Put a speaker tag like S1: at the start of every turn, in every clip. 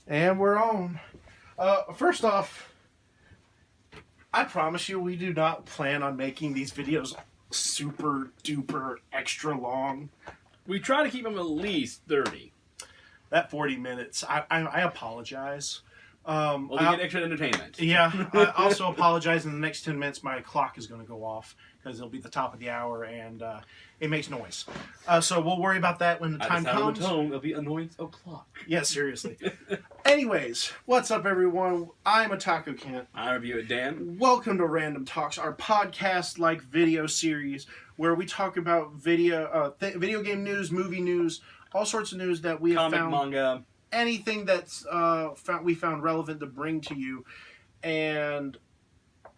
S1: And we're on. First off, I promise you we do not plan on making these videos super duper extra long.
S2: We try to keep them at least 30.
S1: That 40 minutes, I apologize.
S2: Well, we get extra entertainment.
S1: Yeah, I also apologize. In the next 10 minutes, my clock is going to go off because it'll be the top of the hour and it makes noise. So we'll worry about that when the time comes.
S2: At the tone, it'll be a noise o'clock.
S1: Yeah, seriously. Anyways, what's up, everyone? I'm Otaku Kent.
S2: I review it, Dan.
S1: Welcome to Random Talks, our podcast-like video series where we talk about video game news, movie news, all sorts of news that we have found.
S2: Manga.
S1: Anything that's we found relevant to bring to you. And,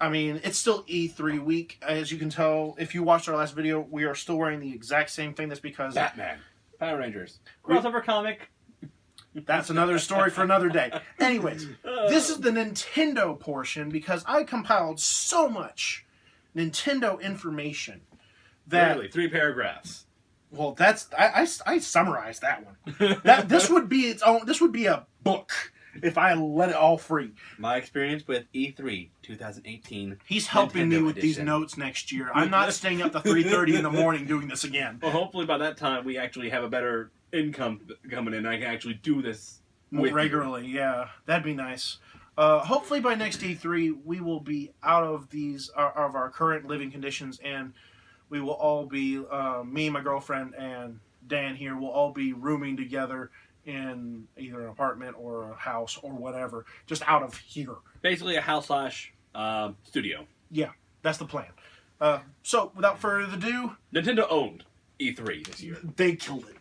S1: I mean, it's still E3 week. As you can tell, if you watched our last video, we are still wearing the exact same thing. That's because...
S2: Batman. Power Rangers. Crossover comic.
S1: That's another story for another day. Anyways, this is the Nintendo portion because I compiled so much Nintendo information that...
S2: Really? 3 paragraphs.
S1: Well, that's I summarized that one. This would be its own. This would be a book if I let it all free.
S2: My experience with E3 2018.
S1: He's helping
S2: Nintendo
S1: me with
S2: edition.
S1: these notes next year. I'm not staying up to 3:30 in the morning doing this again.
S2: Well, hopefully by that time we actually have a better income coming in. And I can actually do this
S1: More regularly. Yeah, that'd be nice. Hopefully by next E3 we will be out of these of our current living conditions and. We will all be, me, my girlfriend, and Dan here will all be rooming together in either an apartment or a house or whatever, just out of here.
S2: Basically a house / studio.
S1: Yeah, that's the plan. So, without further ado...
S2: Nintendo owned E3 this year.
S1: They killed it.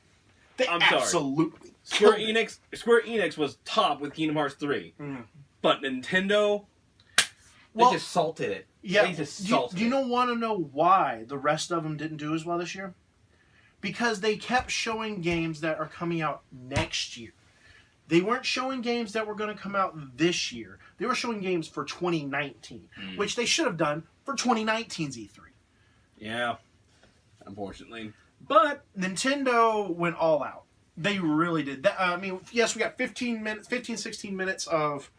S1: They absolutely
S2: Square
S1: killed
S2: Enix, Square Enix was top with Kingdom Hearts 3. But Nintendo... They just salted it.
S1: Yeah,
S2: they just salted
S1: do you want to know why the rest of them didn't do as well this year? Because they kept showing games that are coming out next year. They weren't showing games that were going to come out this year. They were showing games for 2019, which they should have done for 2019's E3.
S2: Yeah, unfortunately. But
S1: Nintendo went all out. They really did. I mean, yes, we got 16 minutes of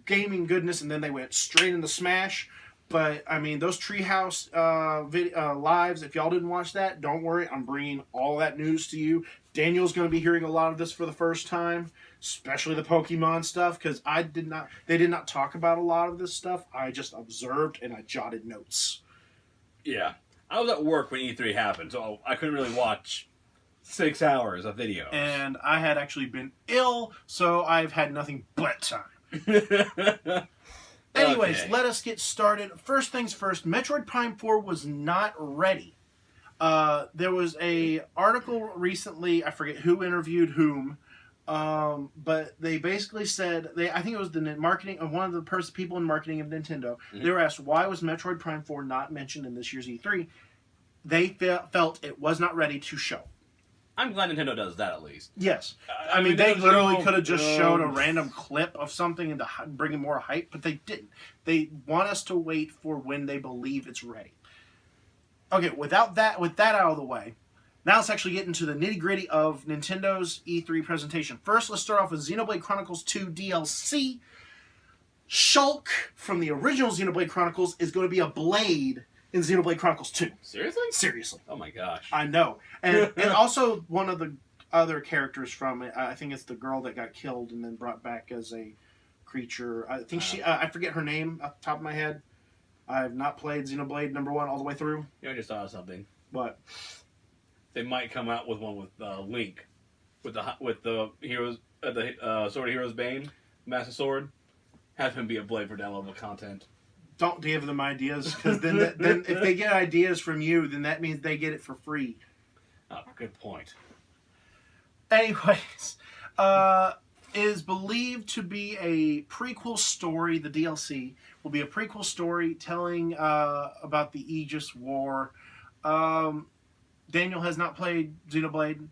S1: gaming goodness, and then they went straight into Smash. But, I mean, those treehouse lives, if y'all didn't watch that, don't worry. I'm bringing all that news to you. Daniel's going to be hearing a lot of this for the first time, especially the Pokemon stuff, because they did not talk about a lot of this stuff. I just observed and I jotted notes.
S2: Yeah. I was at work when E3 happened, so I couldn't really watch 6 hours of videos.
S1: And I had actually been ill, so I've had nothing but time. Anyways,
S2: okay.
S1: Let us get started. First things first, Metroid Prime 4 was not ready. There was a article recently, I forget who interviewed whom, but they basically said, I think it was the marketing, one of the people in marketing of Nintendo, they were asked, why was Metroid Prime 4 not mentioned in this year's E3? They felt it was not ready to show.
S2: I'm glad Nintendo does that at least.
S1: Yes. I mean, they literally could have just showed a random clip of something and to bring in more hype, but they didn't. They want us to wait for when they believe it's ready. Okay, with that out of the way, now let's actually get into the nitty-gritty of Nintendo's E3 presentation. First, let's start off with Xenoblade Chronicles 2 DLC. Shulk from the original Xenoblade Chronicles is going to be a blade in Xenoblade Chronicles 2.
S2: Seriously?
S1: Seriously.
S2: Oh my gosh.
S1: I know. And also one of the other characters from it, I think it's the girl that got killed and then brought back as a creature. I think I forget her name off the top of my head. I have not played Xenoblade number 1 all the way through.
S2: Yeah, I just thought of something.
S1: What?
S2: They might come out with one with Link, with the heroes, the Sword of Heroes Bane, Master Sword. Have him be a blade for downloadable content.
S1: Don't give them ideas, because then if they get ideas from you, then that means they get it for free.
S2: Oh, good point.
S1: Anyways, is believed to be a prequel story. The DLC will be a prequel story telling about the Aegis War. Daniel has not played Xenoblade,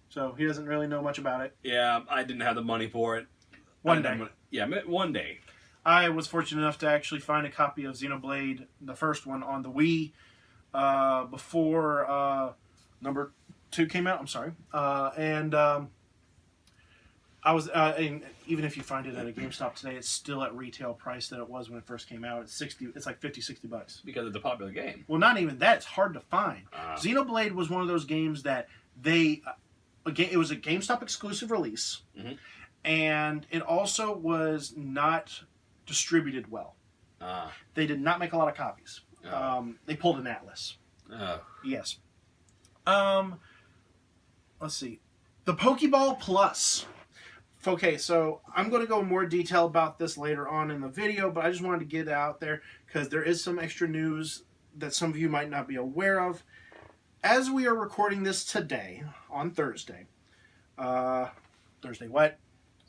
S1: so he doesn't really know much about it.
S2: Yeah, I didn't have the money for it.
S1: One day.
S2: One day.
S1: I was fortunate enough to actually find a copy of Xenoblade, the first one, on the Wii before number 2 came out. I'm sorry. And and even if you find it at a GameStop today, it's still at retail price that it was when it first came out. It's 60. It's like 50, 60 bucks.
S2: Because it's a popular game.
S1: Well, not even that. It's hard to find. Xenoblade was one of those games that it was a GameStop exclusive release, and it also was not distributed well. They did not make a lot of copies. They pulled an Atlas. Yes. Let's see. The Pokeball Plus. Okay, so I'm going to go in more detail about this later on in the video, but I just wanted to get it out there because there is some extra news that some of you might not be aware of. As we are recording this today, on Thursday, Thursday what?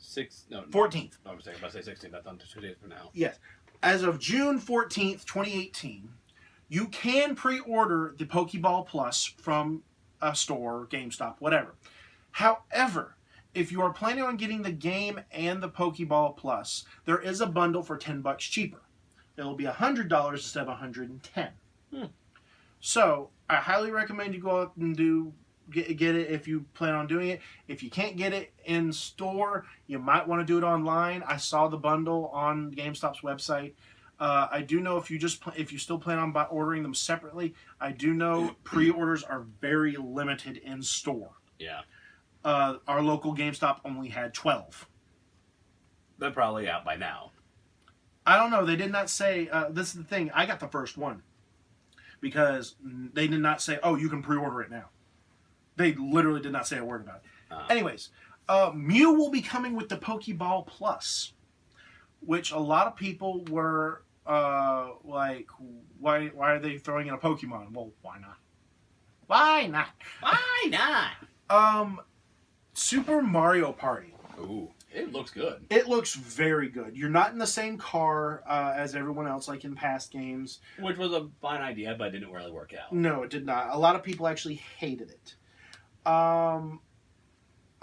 S1: 14th.
S2: I was about to say 16th. That's on 2 days from now.
S1: Yes. As of June 14th, 2018, you can pre-order the Pokeball Plus from a store, GameStop, whatever. However, if you are planning on getting the game and the Pokeball Plus, there is a bundle for $10 cheaper. It'll be $100 instead of $110. So, I highly recommend you go out and get it if you plan on doing it. If you can't get it in store, you might want to do it online. I saw the bundle on GameStop's website. I do know if you still plan on ordering them separately, I do know pre-orders are very limited in store.
S2: Yeah.
S1: Our local GameStop only had 12.
S2: They're probably out by now.
S1: I don't know. They did not say. This is the thing. I got the first one because they did not say, "Oh, you can pre-order it now." They literally did not say a word about it. Anyways, Mew will be coming with the Pokeball Plus, which a lot of people were like, "Why are they throwing in a Pokemon?" Well, why not? Why not?
S2: Why not?
S1: Super Mario Party.
S2: Ooh, it looks good.
S1: It looks very good. You're not in the same car as everyone else, like in past games.
S2: Which was a fine idea, but it didn't really work out.
S1: No, it did not. A lot of people actually hated it. I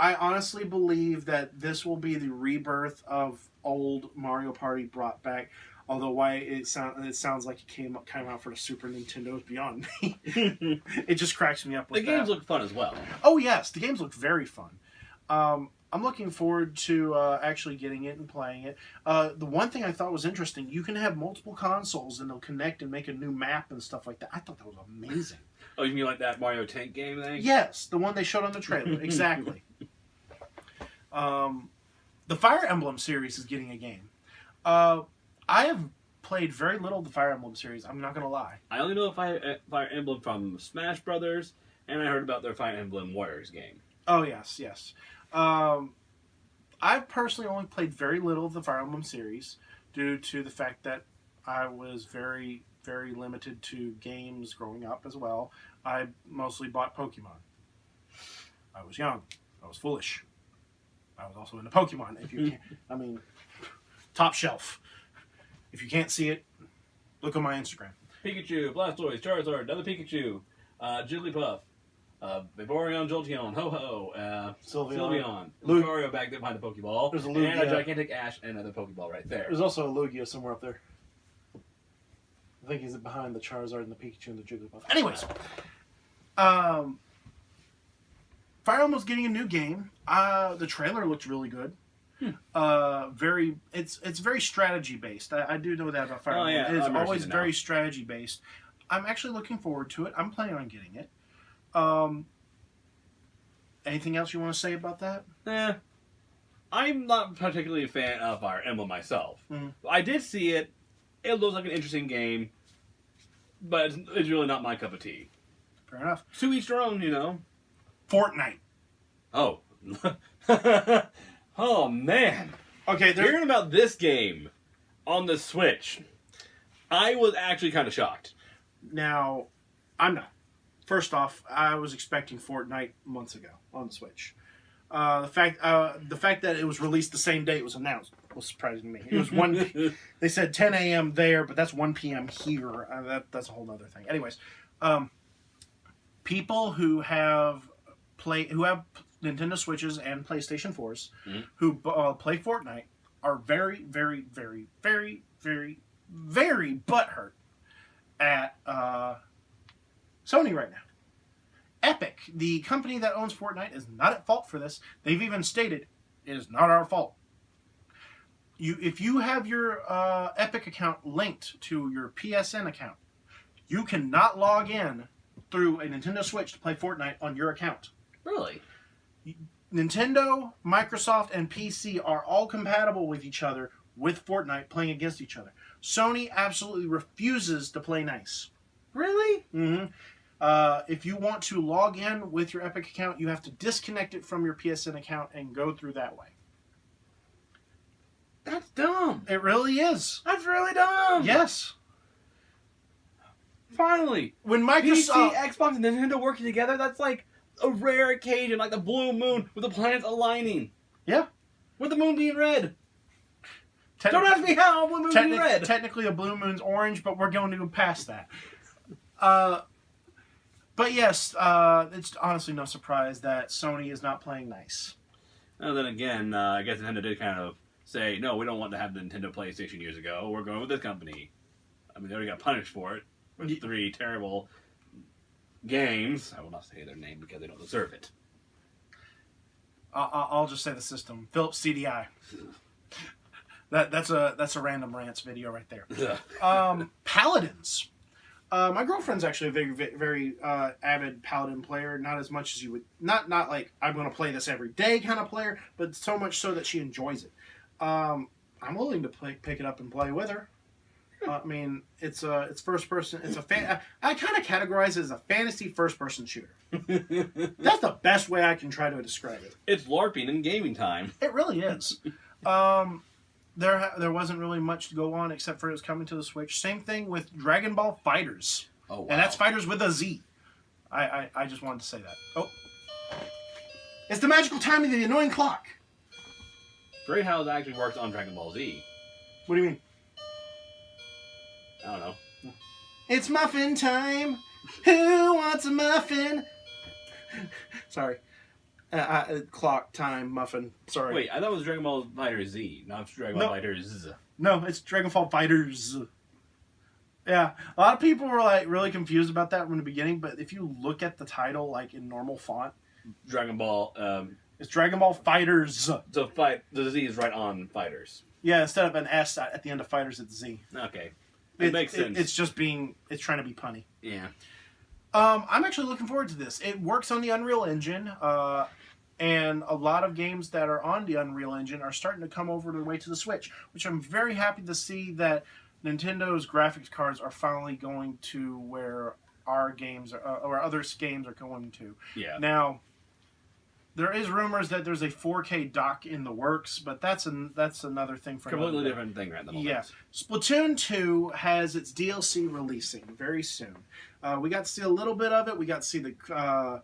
S1: honestly believe that this will be the rebirth of old Mario Party brought back. Although why it sounds like it came out for the Super Nintendo is beyond me. It just cracks me up with
S2: the games look fun as well.
S1: Oh yes, the games look very fun. I'm looking forward to actually getting it and playing it. The one thing I thought was interesting, you can have multiple consoles and they'll connect and make a new map and stuff like that. I thought that was amazing.
S2: Oh, you mean like that Mario Tank game thing?
S1: Yes, the one they showed on the trailer. Exactly. The Fire Emblem series is getting a game. I have played very little of the Fire Emblem series. I'm not going to lie.
S2: I only know Fire Emblem from Smash Brothers, and I heard about their Fire Emblem Warriors game.
S1: Oh, yes, yes. I've personally only played very little of the Fire Emblem series due to the fact that I was very, very limited to games growing up as well. I mostly bought Pokemon. I was young. I was foolish. I was also into Pokemon. If you can't, I mean, top shelf. If you can't see it, look on my Instagram.
S2: Pikachu, Blastoise, Charizard, another Pikachu, Jigglypuff, Vaporeon, Jolteon, Ho-Ho, Sylveon, Lucario back there behind the Pokeball,
S1: There's a
S2: and a gigantic Ash and another Pokeball right there.
S1: There's also a Lugia somewhere up there. I think he's behind the Charizard and the Pikachu and the Jigglypuff. Anyways, Fire Emblem's getting a new game. The trailer looked really good. It's very strategy based. I do know that about Fire Emblem.
S2: Yeah,
S1: It's always very strategy based. I'm actually looking forward to it. I'm planning on getting it. Anything else you want to say about that?
S2: I'm not particularly a fan of Fire Emblem myself. I did see it. It looks like an interesting game, but it's really not my cup of tea.
S1: Fair enough.
S2: To each their own, you know.
S1: Fortnite.
S2: Oh. Oh, man.
S1: Okay,
S2: hearing about this game on the Switch, I was actually kind of shocked.
S1: Now, I'm not. First off, I was expecting Fortnite months ago on the Switch. The fact that it was released the same day it was announced was surprising to me. It was they said 10 a.m. there, but that's 1 p.m. here. That's a whole other thing. Anyways, people who have Nintendo Switches and PlayStation 4s who play Fortnite are very, very, very, very, very, very butthurt at Sony right now. Epic, the company that owns Fortnite, is not at fault for this. They've even stated It is not our fault. If you have your Epic account linked to your PSN account, you cannot log in through a Nintendo Switch to play Fortnite on your account.
S2: Really?
S1: Nintendo, Microsoft, and PC are all compatible with each other with Fortnite playing against each other. Sony absolutely refuses to play nice.
S2: Really?
S1: Mm-hmm. If you want to log in with your Epic account, you have to disconnect it from your PSN account and go through that way.
S2: That's dumb.
S1: It really is.
S2: That's really dumb.
S1: Yes.
S2: Finally.
S1: When
S2: PC,
S1: Microsoft...
S2: Xbox, and Nintendo working together, that's like a rare occasion, like the blue moon with the planets aligning.
S1: Yeah.
S2: With the moon being red. Don't ask me how a blue moon being red.
S1: Technically a blue moon's orange, but we're going to go past that. But yes, it's honestly no surprise that Sony is not playing nice.
S2: And then again, I guess Nintendo did kind of say, no, we don't want to have the Nintendo PlayStation years ago. We're going with this company. I mean, they already got punished for it with 3 terrible games. I will not say their name because they don't deserve it.
S1: I'll just say the system. Philips CDI. That's a random rants video right there. Paladins. My girlfriend's actually a very, very avid Paladin player. Not as much as you would, not like I'm going to play this every day kind of player, but so much so that she enjoys it. I'm willing to pick it up and play with her. I mean, it's first person. It's I kind of categorize it as a fantasy first person shooter. That's the best way I can try to describe it.
S2: It's LARPing in gaming time.
S1: It really is. There wasn't really much to go on except for it was coming to the Switch. Same thing with Dragon Ball Fighters.
S2: Oh, wow.
S1: And that's Fighters with a Z. I just wanted to say that. Oh. It's the magical time of the annoying clock.
S2: Treehouse actually works on Dragon Ball Z.
S1: What do you mean?
S2: I don't know.
S1: It's muffin time. Who wants a muffin? Sorry. Clock time muffin. Sorry.
S2: Wait, I thought it was Dragon Ball Fighter Z, not Dragon Ball Fighters.
S1: No, it's Dragon Ball Fighters. Yeah, a lot of people were like really confused about that from the beginning, but if you look at the title like in normal font,
S2: Dragon Ball.
S1: it's Dragon Ball Fighters.
S2: So the Z is right on Fighters.
S1: Yeah, instead of an S at the end of Fighters, it's Z.
S2: Okay, it makes sense.
S1: It's trying to be punny.
S2: Yeah.
S1: I'm actually looking forward to this. It works on the Unreal Engine, and a lot of games that are on the Unreal Engine are starting to come over their way to the Switch, which I'm very happy to see that Nintendo's graphics cards are finally going to where our games or other games are going to.
S2: Yeah.
S1: Now, there is rumors that there's a 4K dock in the works, but that's another thing for
S2: completely different thing right at the moment.
S1: Yeah. Splatoon 2 has its DLC releasing very soon. We got to see a little bit of it. We got to see the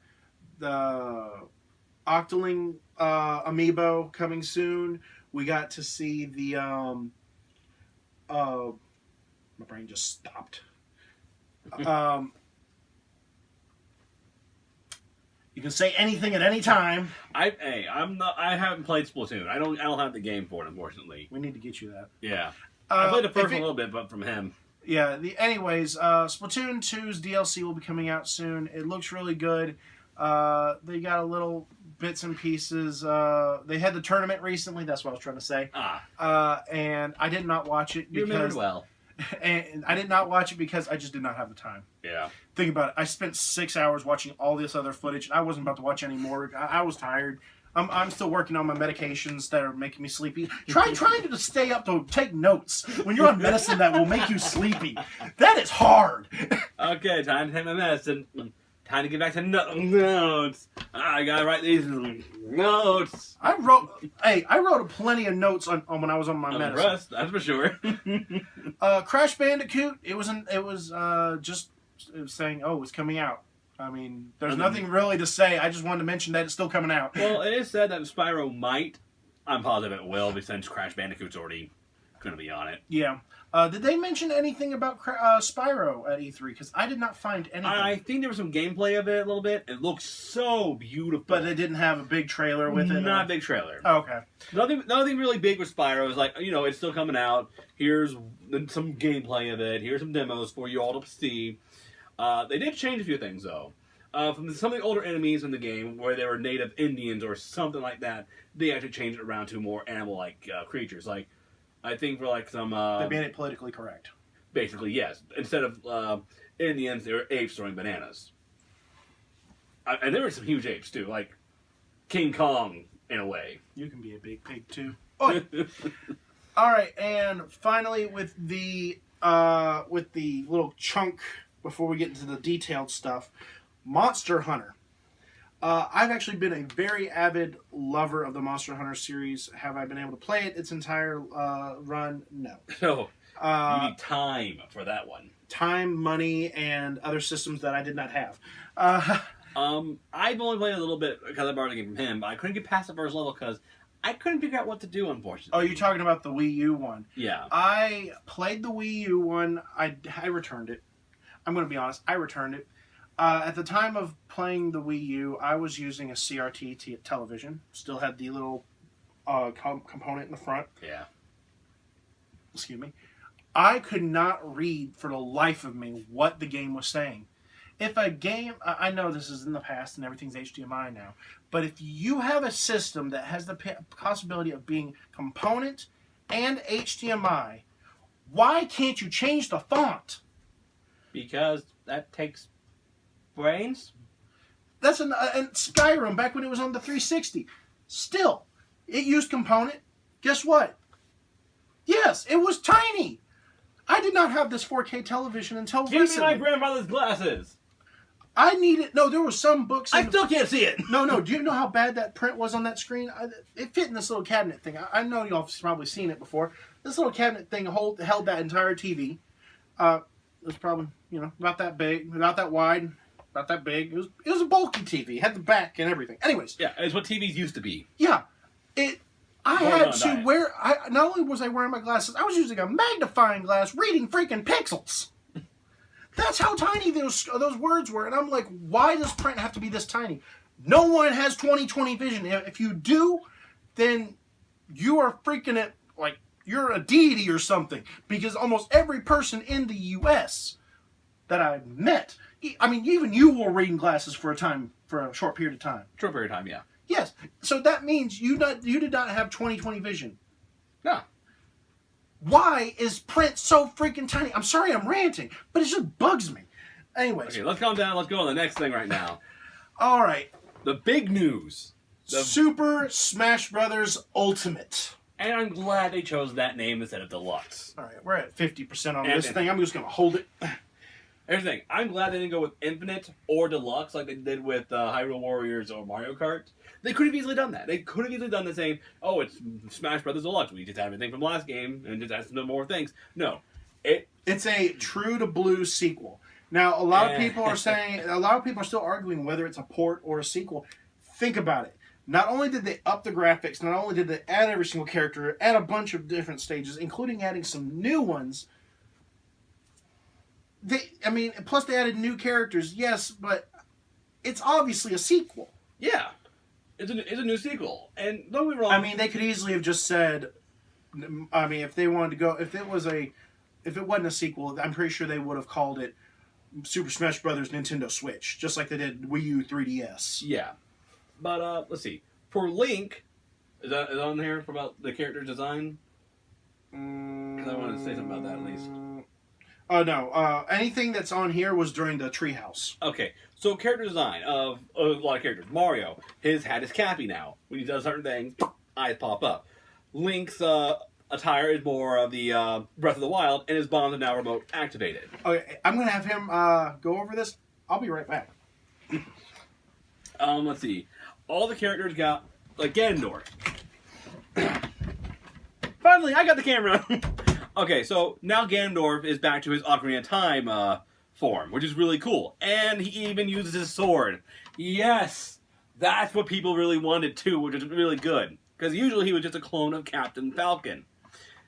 S1: Octoling amiibo coming soon. We got to see the my brain just stopped. You can say anything at any time.
S2: I haven't played Splatoon. I don't have the game for it, unfortunately.
S1: We need to get you that.
S2: Yeah. I played the first one a little bit, but from him.
S1: Yeah. Anyways, Splatoon 2's DLC will be coming out soon. It looks really good. They got a little bits and pieces. They had the tournament recently. That's what I was trying to say. And I did not watch it because
S2: you remembered well.
S1: And I did not watch it because I just did not have the time.
S2: Yeah.
S1: Think about it. I spent 6 hours watching all this other footage, and I wasn't about to watch any more. I was tired. I'm still working on my medications that are making me sleepy. Trying to stay up to take notes when you're on medicine that will make you sleepy. That is hard.
S2: Okay, time to take my medicine. Time to get back to notes. I gotta write these notes.
S1: I wrote plenty of notes on when I was on my medicine.
S2: Impressed, that's for sure.
S1: Crash Bandicoot. It was saying, oh, it's coming out. I mean, there's nothing really to say. I just wanted to mention that it's still coming out.
S2: Well, it is said that Spyro might. I'm positive it will, since Crash Bandicoot's already going to be on it.
S1: Yeah. Did they mention anything about Spyro at E3? Because I did not find anything.
S2: I think there was some gameplay of it a little bit. It looks so beautiful.
S1: But they didn't have a big trailer with it?
S2: Not a big trailer.
S1: Oh, okay.
S2: Nothing really big with Spyro. It's like, it's still coming out. Here's some gameplay of it. Here's some demos for you all to see. They did change a few things, though. from some of the older enemies in the game, where they were native Indians or something like that, they actually changed it around to more animal-like creatures. Like, I think for like some...
S1: they made it politically correct.
S2: Basically, yes. Instead of Indians, they were apes throwing bananas. And there were some huge apes, too, like King Kong, in a way.
S1: You can be a big pig, too. Oh. All right, and finally, with the little chunk before we get into the detailed stuff, Monster Hunter. I've actually been a very avid lover of the Monster Hunter series. Have I been able to play it its entire run? No.
S2: No. You need time for that one.
S1: Time, money, and other systems that I did not have.
S2: I've only played a little bit because I borrowed the game from him, but I couldn't get past the first level because I couldn't figure out what to do, unfortunately.
S1: Oh, you're talking about the Wii U one?
S2: Yeah.
S1: I played the Wii U one. I returned it. I'm going to be honest. I returned it. At the time of playing the Wii U, I was using a CRT television. Still had the little component in the front.
S2: Yeah.
S1: Excuse me. I could not read for the life of me what the game was saying. If a game, I know this is in the past and everything's HDMI now, but if you have a system that has the possibility of being component and HDMI, why can't you change the font?
S2: Because that takes brains.
S1: That's and Skyrim back when it was on the 360. Still, it used component. Guess what? Yes, it was tiny. I did not have this 4K television until recently.
S2: Give me my grandmother's glasses.
S1: I needed... No, there were some books...
S2: I still can't see it.
S1: No. Do you know how bad that print was on that screen? It fit in this little cabinet thing. I know y'all have probably seen it before. This little cabinet thing held that entire TV. It was probably, about that big, about that wide, about that big. It was a bulky TV. It had the back and everything. Anyways.
S2: Yeah, it's what TVs used to be.
S1: Yeah. I had to wear... not only was I wearing my glasses, I was using a magnifying glass reading freaking pixels. That's how tiny those words were. And I'm like, why does print have to be this tiny? No one has 20/20 vision. If you do, then you are freaking it like you're a deity or something. Because almost every person in the U.S. that I've met, I mean, even you wore reading glasses for a short period of time.
S2: Short period of time, yeah.
S1: Yes. So that means you did not have 20/20 vision.
S2: No.
S1: Why is print so freaking tiny? I'm sorry I'm ranting, but it just bugs me. Anyways.
S2: Okay, let's calm down. Let's go on the next thing right now.
S1: All right.
S2: The big news.
S1: Super Smash Brothers Ultimate.
S2: And I'm glad they chose that name instead of Deluxe.
S1: All right, we're at 50% on this thing. I'm just going to hold it.
S2: Here's the thing. I'm glad they didn't go with Infinite or Deluxe like they did with Hyrule Warriors or Mario Kart. They could have easily done that. They could have easily done the same, oh, it's Smash Brothers Deluxe. We just have everything from last game and just add some more things. No.
S1: It's a true to blue sequel. Now, a lot of people are still arguing whether it's a port or a sequel. Think about it. Not only did they up the graphics, not only did they add every single character, add a bunch of different stages, including adding some new ones. Plus they added new characters, yes, but it's obviously a sequel.
S2: Yeah. It's a new sequel. And don't get me wrong.
S1: They could easily have just said, if they wanted to go, if it wasn't a sequel, I'm pretty sure they would have called it Super Smash Brothers Nintendo Switch, just like they did Wii U 3DS.
S2: Yeah. But, let's see. For Link, is on here for about the character design? Because I want to say something about that at least.
S1: Oh, no. Anything that's on here was during the treehouse.
S2: Okay. So, character design of a lot of characters. Mario, his hat is cappy now. When he does certain things, eyes pop up. Link's attire is more of the Breath of the Wild, and his bombs are now remote activated.
S1: Okay, I'm going to have him go over this. I'll be right back.
S2: Let's see. All the characters got, like, Ganondorf. Finally, I got the camera! Okay, so now Ganondorf is back to his Ocarina of Time form, which is really cool. And he even uses his sword. Yes! That's what people really wanted too, which is really good. Because usually he was just a clone of Captain Falcon.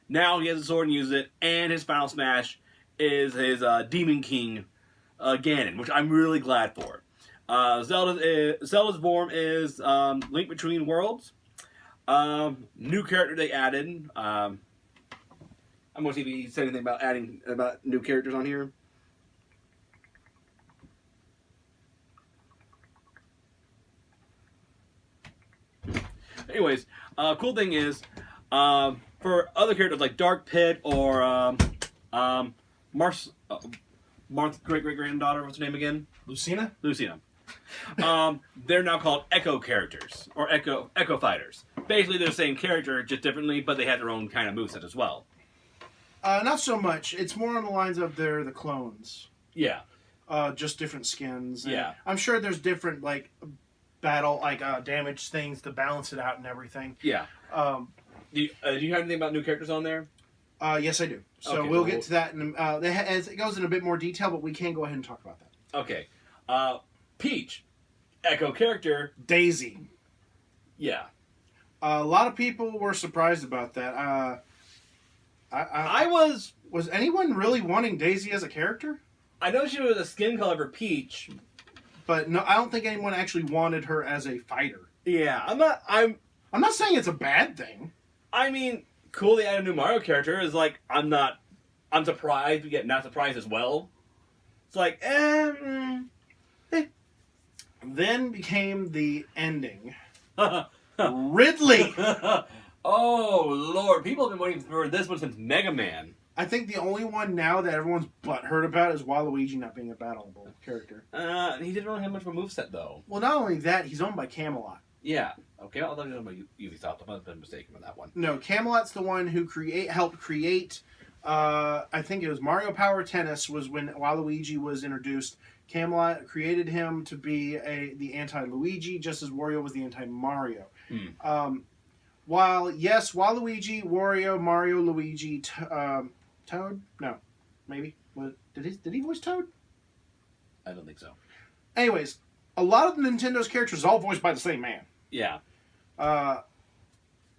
S2: Now he has a sword and uses it, and his final smash is his Demon King Ganon, which I'm really glad for. Zelda's form is Link Between Worlds. New character they added. I'm going to see if he said anything about new characters on here. Anyways, cool thing is, for other characters like Dark Pit or Marth's great-great-granddaughter, what's her name again?
S1: Lucina?
S2: Lucina. They're now called Echo characters, or Echo fighters. Basically, they're the same character, just differently, but they have their own kind of moveset as well.
S1: Not so much. It's more on the lines of they're the clones.
S2: Yeah.
S1: Just different skins.
S2: Yeah.
S1: I'm sure there's different, like, battle, like, damage things to balance it out and everything.
S2: Yeah. Do you have anything about new characters on there?
S1: Yes, I do. So
S2: Okay,
S1: we'll get to that. As it goes in a bit more detail, but we can go ahead and talk about that.
S2: Okay. Peach. Echo character.
S1: Daisy.
S2: Yeah.
S1: A lot of people were surprised about that.
S2: I was...
S1: Was anyone really wanting Daisy as a character?
S2: I know she was a skin color for Peach.
S1: But no, I don't think anyone actually wanted her as a fighter.
S2: Yeah, I'm
S1: not saying it's a bad thing.
S2: I mean, cool they added a new Mario character is like, I'm surprised, yet not surprised as well. It's like,
S1: Then became the ending. Ridley!
S2: Oh, Lord. People have been waiting for this one since Mega Man.
S1: I think the only one now that everyone's butthurt about is Waluigi not being a battleable character.
S2: He didn't really have much of a moveset, though.
S1: Well, not only that, he's owned by Camelot.
S2: Yeah. Okay, I thought he was about Ubisoft. I might have been mistaken on that one.
S1: No, Camelot's the one who helped create, I think it was Mario Power Tennis was when Waluigi was introduced. Camelot created him to be the anti-Luigi, just as Wario was the anti-Mario. While, yes, Waluigi, Wario, Mario, Luigi, Toad? No. Maybe. Did he voice Toad?
S2: I don't think so.
S1: Anyways, a lot of Nintendo's characters are all voiced by the same man.
S2: Yeah.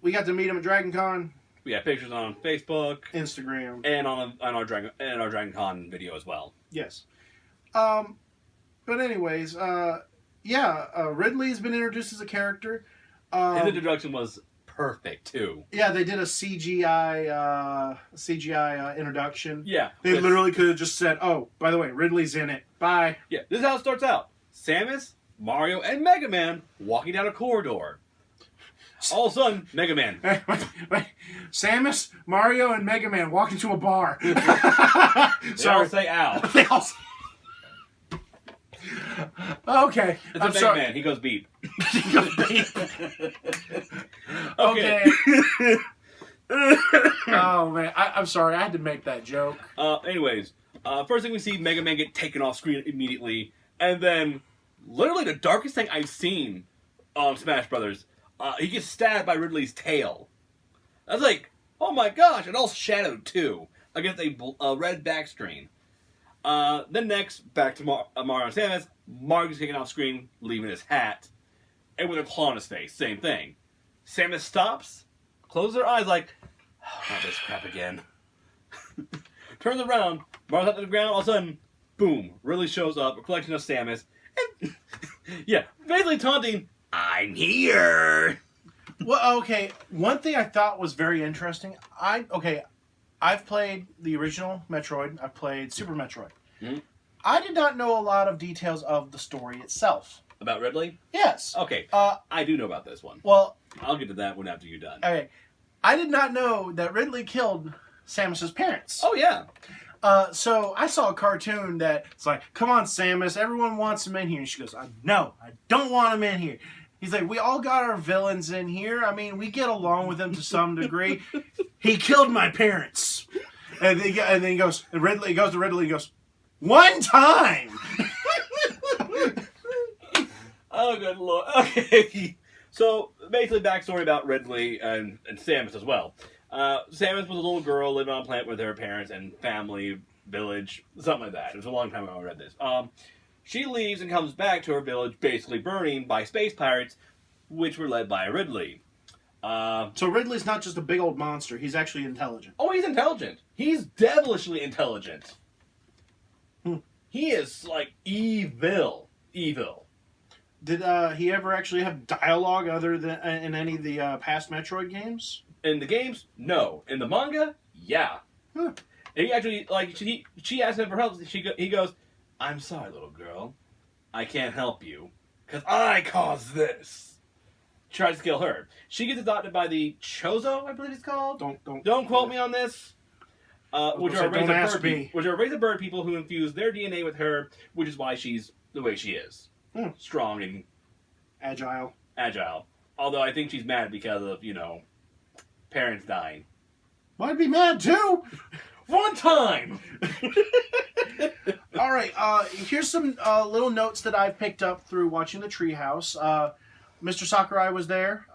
S1: We got to meet him at Dragon Con.
S2: We have pictures on Facebook,
S1: Instagram,
S2: and on our Dragon Con video as well.
S1: Yes. But anyways, Ridley's been introduced as a character.
S2: His introduction was perfect too.
S1: Yeah, they did a CGI introduction.
S2: Yeah,
S1: they literally could have just said, "Oh, by the way, Ridley's in it. Bye."
S2: Yeah, this is how it starts out: Samus, Mario, and Mega Man walking down a corridor. All of a sudden, Mega Man.
S1: Wait. Samus, Mario, and Mega Man walk into a bar.
S2: They all say "ow."
S1: They all say... Okay.
S2: It's a Mega Man. He goes beep.
S1: He goes beep.
S2: Okay.
S1: Oh, man. I'm sorry. I had to make that joke.
S2: Anyways, first thing we see, Mega Man get taken off screen immediately. And then, literally the darkest thing I've seen on Smash Brothers, he gets stabbed by Ridley's tail. I was like, oh my gosh, and all shadowed too, against a red back screen. Then next, back to Mario and Samus. Mario gets taken off screen, leaving his hat, and with a claw on his face. Same thing. Samus stops, closes her eyes like, oh, not this crap again. Turns around, Mario's up to the ground, all of a sudden, boom, Ridley shows up, reflection of Samus, and yeah, basically taunting, I'm here!
S1: Well, okay, one thing I thought was very interesting, I've played the original Metroid, I've played Super Metroid.
S2: Mm-hmm.
S1: I did not know a lot of details of the story itself.
S2: About Ridley?
S1: Yes.
S2: Okay, I do know about this one.
S1: Well...
S2: I'll get to that one after you're done.
S1: Okay. I did not know that Ridley killed Samus's parents.
S2: Oh, yeah.
S1: So I saw a cartoon that it's like, come on, Samus, everyone wants him in here. And she goes, no, I don't want him in here. He's like, we all got our villains in here. I mean, we get along with him to some degree. He killed my parents. And then he goes, Ridley goes to Ridley and goes, one time!
S2: Oh, good lord. Okay. So, basically, backstory about Ridley and Samus as well. Samus was a little girl living on a planet with her parents and family, village, something like that. It was a long time ago I read this. She leaves and comes back to her village, basically burning by space pirates, which were led by Ridley.
S1: So Ridley's not just a big old monster. He's actually intelligent.
S2: Oh, he's intelligent. He's devilishly intelligent. He is, like, evil. Evil.
S1: Did he ever actually have dialogue other than in any of the past Metroid games?
S2: In the games, no. In the manga, yeah.
S1: Huh.
S2: And he actually, like, she asked him for help. He goes, I'm sorry, little girl. I can't help you. Because I caused this. tries to kill her. She gets adopted by the Chozo, I believe it's called. Don't quote me on this. Which are a race of bird people who infuse their DNA with her, which is why she's the way she is. Strong and
S1: agile.
S2: Although I think she's mad because of, parents dying.
S1: Well, I'd be mad too.
S2: One time!
S1: All right, here's some little notes that I've picked up through watching the Treehouse. Mr. Sakurai was there.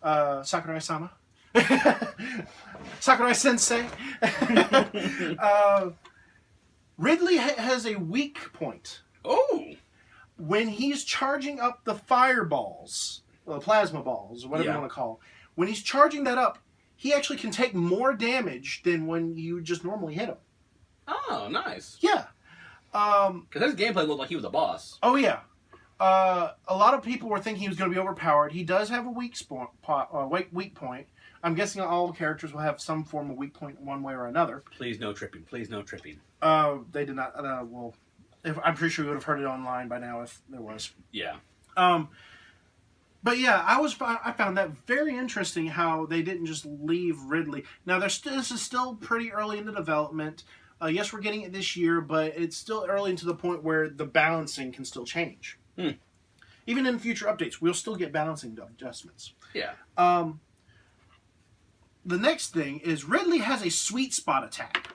S1: Sakurai-sama. Sakurai-sensei. Ridley has a weak point.
S2: Oh!
S1: When he's charging up the fireballs, the plasma balls, or whatever you want to call them, when he's charging that up, he actually can take more damage than when you just normally hit him.
S2: Oh, nice.
S1: Yeah.
S2: Because his gameplay looked like he was a boss.
S1: Oh, yeah. A lot of people were thinking he was going to be overpowered. He does have a weak point. I'm guessing all characters will have some form of weak point one way or another.
S2: Please no tripping. Please no tripping.
S1: They did not. I'm pretty sure we would have heard it online by now if there was.
S2: Yeah.
S1: But yeah, I found that very interesting how they didn't just leave Ridley. Now, this is still pretty early in the development. Yes, we're getting it this year, but it's still early to the point where the balancing can still change. Even in future updates, we'll still get balancing adjustments.
S2: Yeah.
S1: The next thing is Ridley has a sweet spot attack.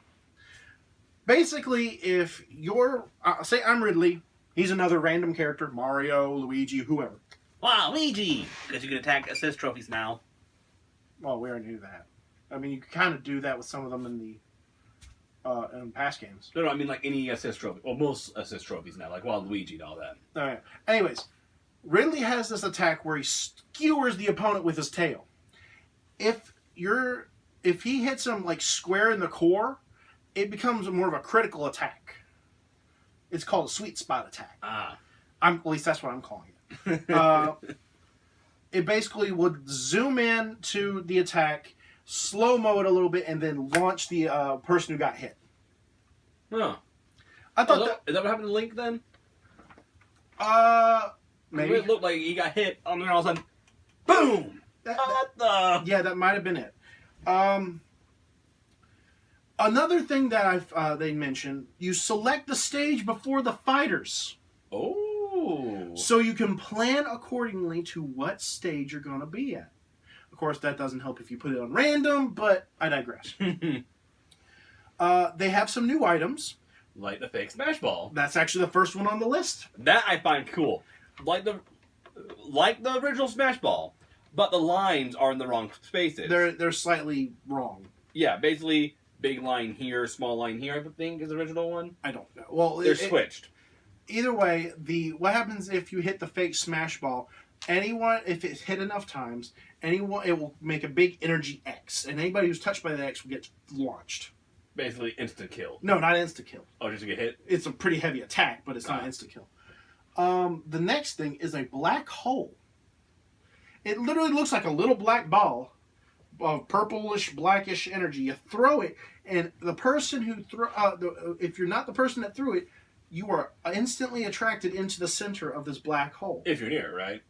S1: Basically, if you're... say I'm Ridley, he's another random character, Mario, Luigi, whoever.
S2: Wow, Luigi! Because you can attack assist trophies now.
S1: Well, we already knew that. I mean, you can kind of do that with some of them in the past games.
S2: No, I mean like any assist trophy. Well, most assist trophies now, like Waluigi and all that.
S1: All right. Anyways, Ridley has this attack where he skewers the opponent with his tail. If he hits him like square in the core, it becomes more of a critical attack. It's called a sweet spot attack. At least that's what I'm calling it. It basically would zoom in to the attack, slow-mo it a little bit, and then launch the person who got hit.
S2: Huh.
S1: I thought
S2: is that what happened to Link then?
S1: Maybe.
S2: It looked like he got hit, and then all of a sudden, boom!
S1: Yeah, that might have been it. Another thing that they mentioned, you select the stage before the fighters.
S2: Oh.
S1: So you can plan accordingly to what stage you're going to be at. Of course, that doesn't help if you put it on random, but I digress. They have some new items.
S2: Like the fake Smash Ball.
S1: That's actually the first one on the list.
S2: That I find cool. Like the original Smash Ball, but the lines are in the wrong spaces.
S1: They're slightly wrong.
S2: Yeah, basically big line here, small line here, I think is the original one.
S1: I don't know. Well,
S2: they're switched.
S1: Either way, what happens if you hit the fake Smash Ball? If it's hit enough times, it will make a big energy X, and anybody who's touched by the X will get launched.
S2: Basically, instant kill.
S1: No, not instant kill.
S2: Oh, just to get hit.
S1: It's a pretty heavy attack, but it's not instant kill. The next thing is a black hole. It literally looks like a little black ball of purplish, blackish energy. You throw it, and the person who if you're not the person that threw it, you are instantly attracted into the center of this black hole.
S2: If you're near it, right?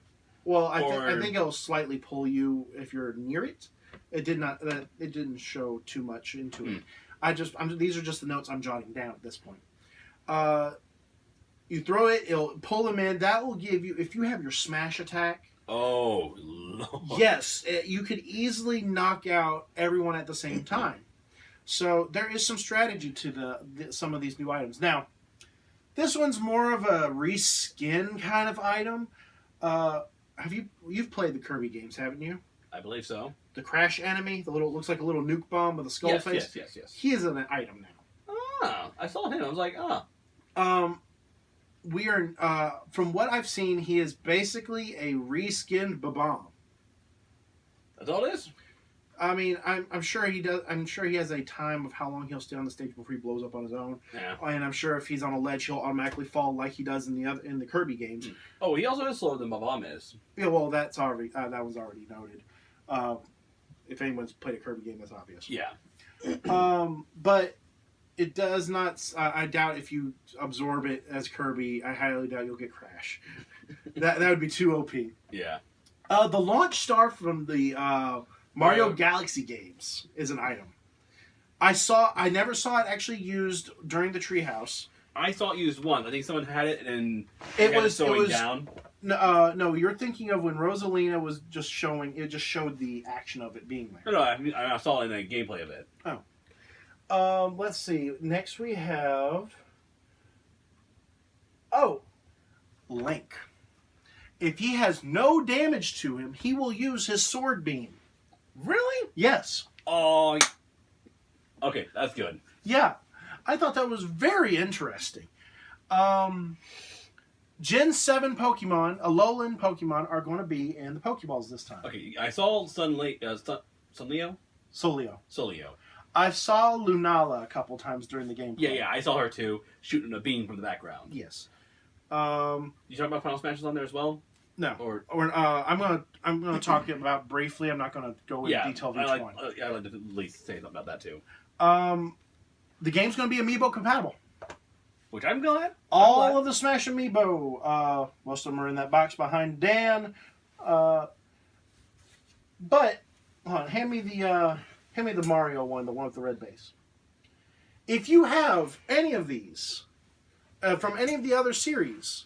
S1: Well, I think it'll slightly pull you if you're near it. It did not. It didn't show too much into it. These are just the notes I'm jotting down at this point. You throw it, it'll pull them in. That will give you, if you have your smash attack.
S2: Oh, Lord.
S1: Yes, you could easily knock out everyone at the same time. So there is some strategy to some of these new items. Now, this one's more of a reskin kind of item. You've played the Kirby games, haven't you?
S2: I believe so.
S1: The Crash enemy, looks like a little nuke bomb with a skull face.
S2: Yes.
S1: He is an item now.
S2: Ah, I saw him. I was like,
S1: We are from what I've seen, he is basically a reskinned Babam.
S2: That's all it is.
S1: I mean, I'm sure he does. I'm sure he has a time of how long he'll stay on the stage before he blows up on his own.
S2: Yeah.
S1: And I'm sure if he's on a ledge, he'll automatically fall like he does in the Kirby games.
S2: Oh, he also is slower than Babam is.
S1: Yeah, well, that's already that was already noted. If anyone's played a Kirby game, that's obvious.
S2: Yeah.
S1: But it does not. I doubt if you absorb it as Kirby, I highly doubt you'll get Crash. that would be too OP.
S2: Yeah.
S1: The launch star from the Mario
S2: Yeah.
S1: Galaxy games is an item. I never saw it actually used during the treehouse.
S2: I saw it used once. I think someone had it and
S1: It
S2: had
S1: was
S2: sewing down.
S1: no. You're thinking of when Rosalina was just showing. It just showed the action of it being there.
S2: No, I saw it in the gameplay of it.
S1: Let's see. Next we have. Link. If he has no damage to him, he will use his sword beam.
S2: Really?
S1: Yes.
S2: Oh, okay, that's good.
S1: Yeah. I thought that was very interesting. Gen 7 Pokemon, Alolan Pokemon, are going to be in the Pokeballs this time.
S2: Okay, I saw Sunleo?
S1: Solio.
S2: Solio.
S1: I saw Lunala a couple times during the game.
S2: Yeah, I saw her too, shooting a beam from the background.
S1: Yes.
S2: You talking about Final Smashes on there as well?
S1: No.
S2: Or
S1: I'm gonna talk about briefly. I'm not gonna go into detail of each one.
S2: I like to at least say something about that too.
S1: The game's gonna be Amiibo compatible.
S2: Which I'm glad.
S1: All of the Smash Amiibo. Most of them are in that box behind Dan. But hold on, hand me the Mario one, the one with the red base. If you have any of these from any of the other series,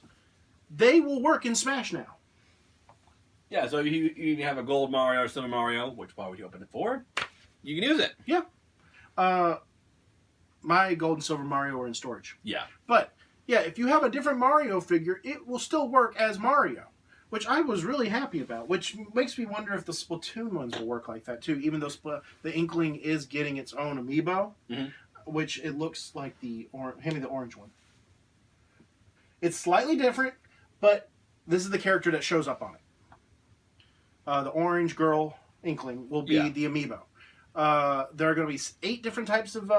S1: they will work in Smash now.
S2: Yeah, so if you have a gold Mario or silver Mario, which why would you open it for? You can use it.
S1: Yeah. My gold and silver Mario are in storage.
S2: Yeah.
S1: But yeah, if you have a different Mario figure, it will still work as Mario, which I was really happy about. Which makes me wonder if the Splatoon ones will work like that too. Even though the Inkling is getting its own amiibo, which it looks like hand me the orange one. It's slightly different, but this is the character that shows up on it. The orange girl Inkling will be the amiibo. There are going to be 8 different types of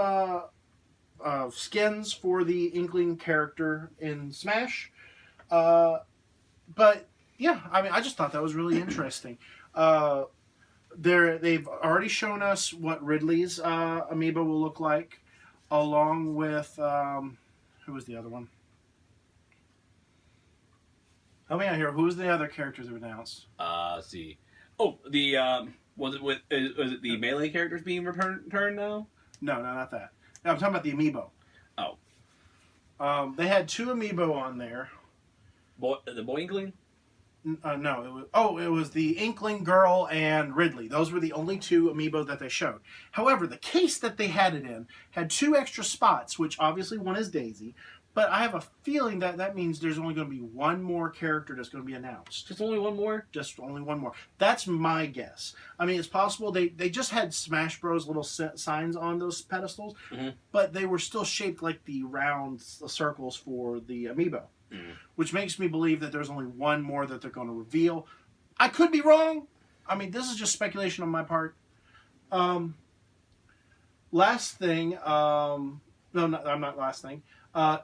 S1: skins for the Inkling character in Smash. But yeah, I mean, I just thought that was really interesting. They've already shown us what Ridley's amiibo will look like, along with who was the other one? Help me out here. Who's the other characters that were announced?
S2: Let's see. Oh, the was it the melee characters being returned now?
S1: No, not that. No, I'm talking about the amiibo.
S2: Oh.
S1: They had 2 amiibo on there.
S2: The boy Inkling?
S1: No, it was the Inkling girl and Ridley. Those were the only 2 amiibo that they showed. However, the case that they had it in had 2 extra spots, which obviously one is Daisy. But I have a feeling that means there's only going to be one more character that's going to be announced.
S2: Just only one more?
S1: Just only one more. That's my guess. I mean, it's possible they just had Smash Bros. Little signs on those pedestals, but they were still shaped like the round circles for the amiibo, which makes me believe that there's only one more that they're going to reveal. I could be wrong. I mean, this is just speculation on my part. Last thing. No, not last thing.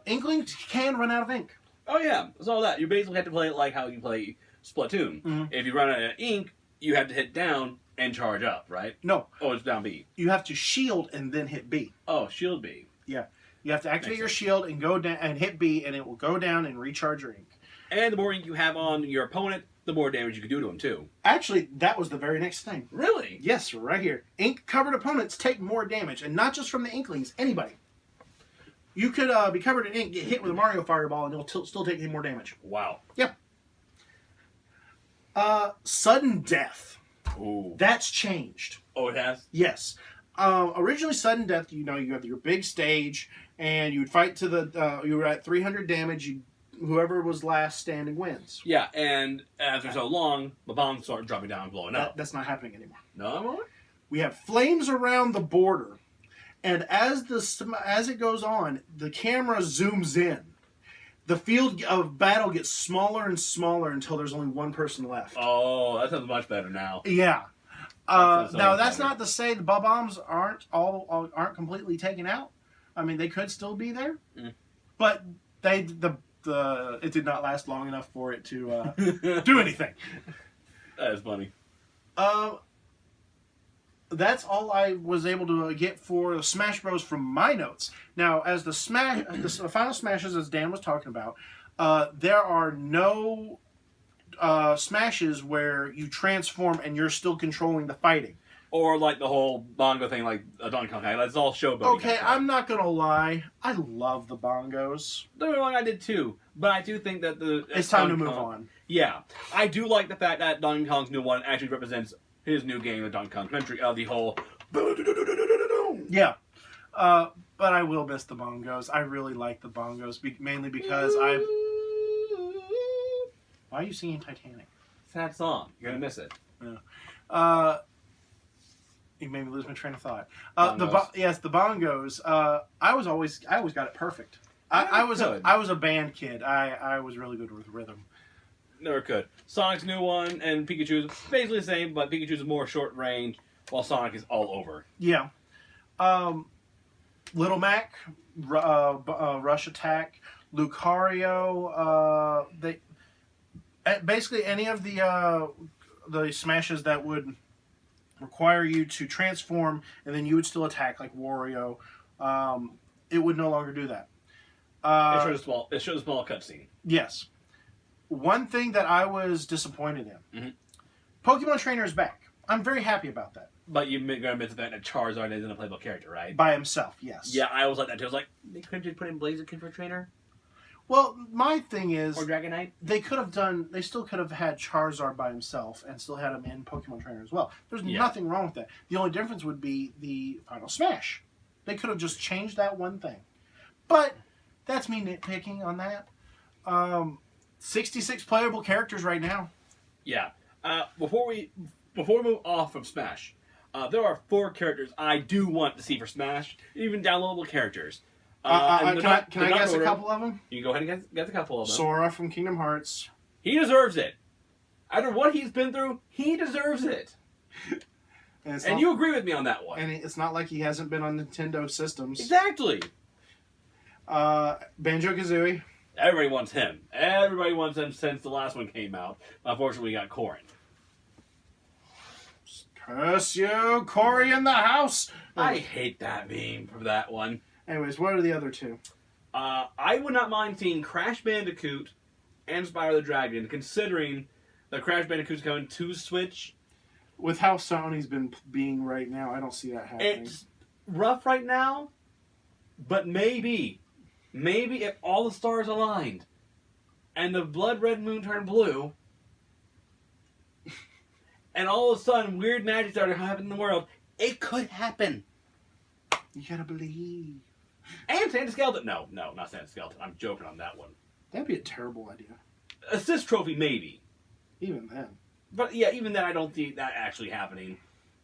S1: Inkling can run out of ink.
S2: Oh yeah, it's all that. You basically have to play it like how you play Splatoon. If you run out of ink, you have to hit down and charge up, right?
S1: No.
S2: Oh, it's down B.
S1: You have to shield and then hit B.
S2: Oh, shield B.
S1: Yeah. You have to activate your shield and go down and hit B, and it will go down and recharge your ink.
S2: And the more ink you have on your opponent, the more damage you can do to him too.
S1: Actually, that was the very next thing.
S2: Really?
S1: Yes, right here. Ink-covered opponents take more damage, and not just from the Inklings, anybody. You could be covered in ink, get hit with a Mario Fireball, and it'll still take more damage.
S2: Wow.
S1: Yep. Sudden death.
S2: Ooh.
S1: That's changed.
S2: Oh, it has?
S1: Yes. Originally, sudden death, you have your big stage, and you would fight to you were at 300 damage, whoever was last standing wins.
S2: Yeah, and after so long, the bombs start dropping down and blowing up.
S1: That's not happening anymore.
S2: No?
S1: We have flames around the border. And as it goes on, the camera zooms in. The field of battle gets smaller and smaller until there's only one person left.
S2: Oh, that sounds much better now.
S1: Yeah. Now that's
S2: better.
S1: not to say the bombs aren't completely taken out. I mean, they could still be there, but it did not last long enough for it to do anything.
S2: That is funny.
S1: That's all I was able to get for Smash Bros. From my notes. Now, as the final Smashes, as Dan was talking about, there are no smashes where you transform and you're still controlling the fighting.
S2: Or like the whole bongo thing, like a Donkey Kong. That's all showboating.
S1: Okay, I'm not gonna lie. I love the bongos.
S2: Don't get me wrong, I did too. But I do think that
S1: it's time to move on.
S2: Yeah, I do like the fact that Donkey Kong's new one actually represents his new game, the Donkey Kong Country, the whole.
S1: Yeah, but I will miss the bongos. I really like the bongos, mainly because I've. Why are you singing Titanic?
S2: Sad song. You're gonna miss it.
S1: Yeah. You made me lose my train of thought. The bongos. I always got it perfect. I was a band kid. I was really good with rhythm.
S2: Never could. Sonic's new one and Pikachu's basically the same, but Pikachu's more short range, while Sonic is all over.
S1: Yeah. Little Mac, Rush Attack, Lucario. They basically any of the smashes that would require you to transform and then you would still attack, like Wario. It would no longer do that.
S2: It shows a small cutscene.
S1: Yes. One thing that I was disappointed in, Pokemon Trainer is back. I'm very happy about that.
S2: But you're going to admit the fact that Charizard isn't a playable character, right?
S1: By himself, yes.
S2: Yeah, I was like that too. I was like, they couldn't just put in Blaziken for Trainer?
S1: Well, my thing is...
S2: Or Dragonite?
S1: They still could have had Charizard by himself and still had him in Pokemon Trainer as well. There's nothing wrong with that. The only difference would be the Final Smash. They could have just changed that one thing. But that's me nitpicking on that. 66 playable characters right now.
S2: Yeah. Before we move off of Smash, there are 4 characters I do want to see for Smash, even downloadable characters.
S1: Can I guess a couple of them?
S2: You can go ahead and guess a couple of them.
S1: Sora from Kingdom Hearts.
S2: He deserves it. After what he's been through, he deserves it. And you agree with me on that one.
S1: And it's not like he hasn't been on Nintendo systems.
S2: Exactly.
S1: Banjo-Kazooie.
S2: Everybody wants him. Everybody wants him since the last one came out. Unfortunately, we got Corrin.
S1: Curse you, Cory in the house.
S2: I hate that meme for that one.
S1: Anyways, what are the other 2?
S2: I would not mind seeing Crash Bandicoot and Spyro the Dragon, considering that Crash Bandicoot's coming to Switch.
S1: With how Sony's been being right now, I don't see that happening.
S2: It's rough right now, but maybe if all the stars aligned and the blood red moon turned blue, and all of a sudden weird magic started happening in the world, it could happen.
S1: You gotta believe.
S2: And Santa Skeleton. No, not Santa Skeleton. I'm joking on that one.
S1: That'd be a terrible idea.
S2: Assist trophy, maybe.
S1: Even then.
S2: But yeah, even then I don't see that actually happening.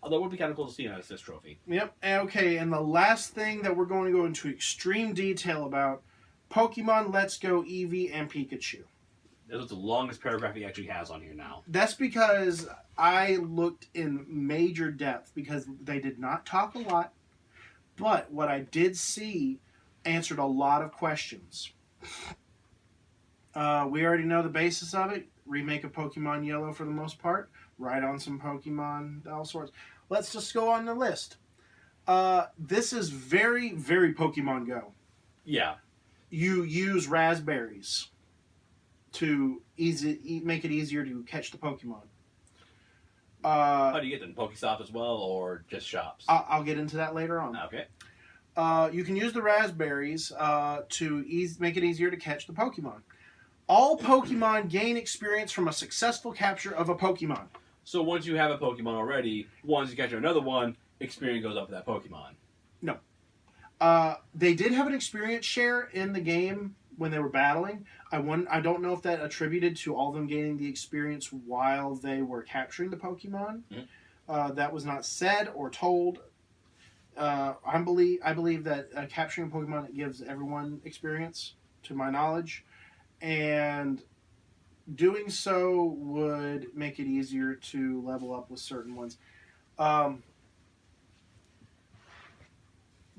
S2: Although it would be kind of cool to see an assist trophy.
S1: Yep. Okay, and the last thing that we're going to go into extreme detail about, Pokemon Let's Go Eevee and Pikachu.
S2: This is the longest paragraph he actually has on here now.
S1: That's because I looked in major depth because they did not talk a lot, but what I did see answered a lot of questions. We already know the basis of it. Remake of Pokemon Yellow for the most part. Ride on some Pokemon, all sorts. Let's just go on the list. This is very, very Pokemon Go.
S2: Yeah.
S1: You use raspberries to make it easier to catch the Pokemon.
S2: How do you get them? Pokestops as well, or just shops?
S1: I'll get into that later on.
S2: Okay.
S1: You can use the raspberries to make it easier to catch the Pokemon. All Pokemon gain experience from a successful capture of a Pokemon.
S2: So once you have a Pokemon already, once you catch another one, experience goes up for that Pokemon.
S1: No. They did have an experience share in the game when they were battling. I don't know if that attributed to all of them gaining the experience while they were capturing the Pokemon. Mm-hmm. That was not said or told. I believe that capturing a Pokemon gives everyone experience, to my knowledge, and doing so would make it easier to level up with certain ones.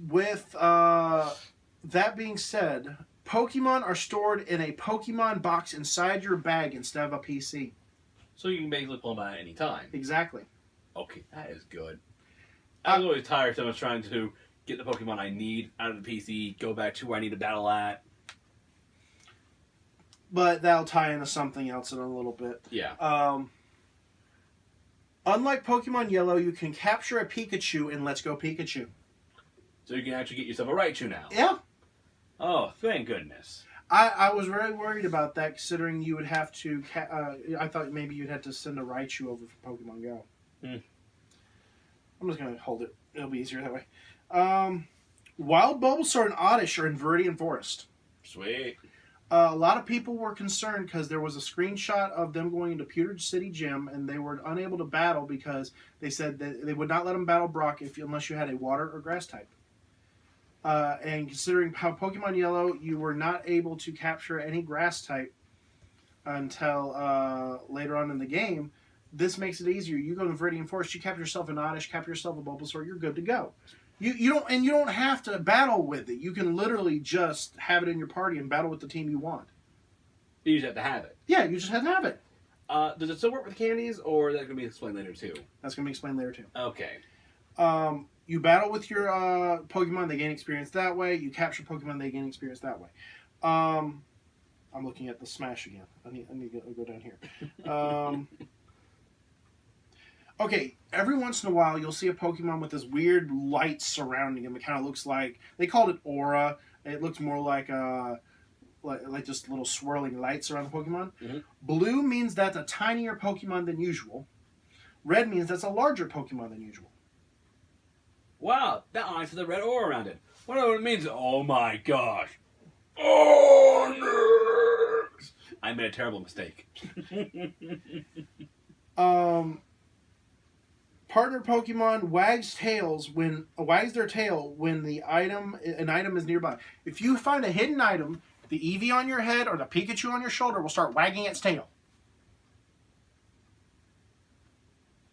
S1: With that being said, Pokemon are stored in a Pokemon box inside your bag instead of a PC.
S2: So you can basically pull them out at any time.
S1: Exactly.
S2: Okay, that is good. I was always tired so much trying to get the Pokemon I need out of the PC, go back to where I need to battle at.
S1: but that'll tie into something else in a little bit.
S2: Yeah.
S1: Unlike Pokemon Yellow, you can capture a Pikachu in Let's Go Pikachu.
S2: So you can actually get yourself a Raichu now.
S1: Yeah.
S2: Oh, thank goodness.
S1: I was very worried about that, considering you would have to... I thought maybe you'd have to send a Raichu over for Pokemon Go. I'm just going to hold it. It'll be easier that way. Wild Bulbasaur and Oddish are in Viridian Forest.
S2: Sweet.
S1: A lot of people were concerned because there was a screenshot of them going into Pewter City Gym, and they were unable to battle because they said that they would not let them battle Brock unless you had a water or grass type. And considering how Pokemon Yellow, you were not able to capture any grass type until later on in the game, this makes it easier. You go to Viridian Forest, you capture yourself an Oddish, capture yourself a Bulbasaur, you're good to go. You don't have to battle with it. You can literally just have it in your party and battle with the team you want.
S2: You just have to have it.
S1: Yeah, you just have to have it.
S2: Does it still work with candies, or is that going to be explained later too?
S1: That's going to be explained later too.
S2: Okay.
S1: You battle with your Pokemon, they gain experience that way. You capture Pokemon, they gain experience that way. I'm looking at the Smash again. I need to go down here. Okay, every once in a while you'll see a Pokemon with this weird light surrounding him. It kind of looks like, they called it aura. It looks more like just little swirling lights around the Pokemon.
S2: Mm-hmm.
S1: Blue means that's a tinier Pokemon than usual. Red means that's a larger Pokemon than usual.
S2: Wow, that line has the red aura around it. Whatever it means. Oh my gosh. Oh, nerds! I made a terrible mistake.
S1: Partner Pokemon wags their tail when an item is nearby. If you find a hidden item, the Eevee on your head or the Pikachu on your shoulder will start wagging its tail.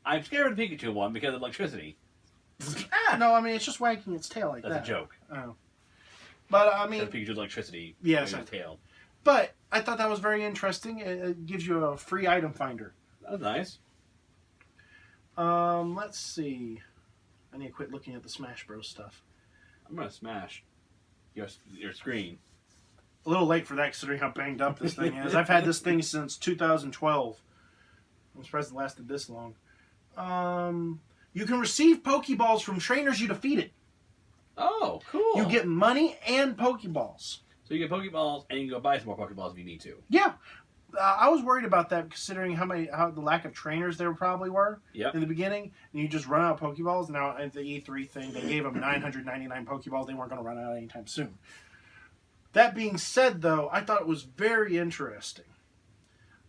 S2: I'm scared of the Pikachu one because of electricity.
S1: No, I mean it's just wagging its tail like that.
S2: That's a joke.
S1: Oh. But I mean,
S2: Pikachu's electricity.
S1: Yes.
S2: Its tail.
S1: But I thought that was very interesting. It gives you a free item finder.
S2: That's nice.
S1: Let's see. I need to quit looking at the Smash Bros stuff.
S2: I'm gonna smash your screen.
S1: A little late for that, considering how banged up this thing is. I've had this thing since 2012. I'm surprised it lasted this long. You can receive Pokeballs from trainers you defeated.
S2: Oh, cool.
S1: You get money and Pokeballs.
S2: So you get Pokeballs, and you can go buy some more Pokeballs if you need to.
S1: Yeah. I was worried about that, considering how the lack of trainers there probably were in the beginning. And you just run out of Pokeballs. Now, at the E3 thing, they gave them 999 Pokeballs. They weren't going to run out anytime soon. That being said, though, I thought it was very interesting.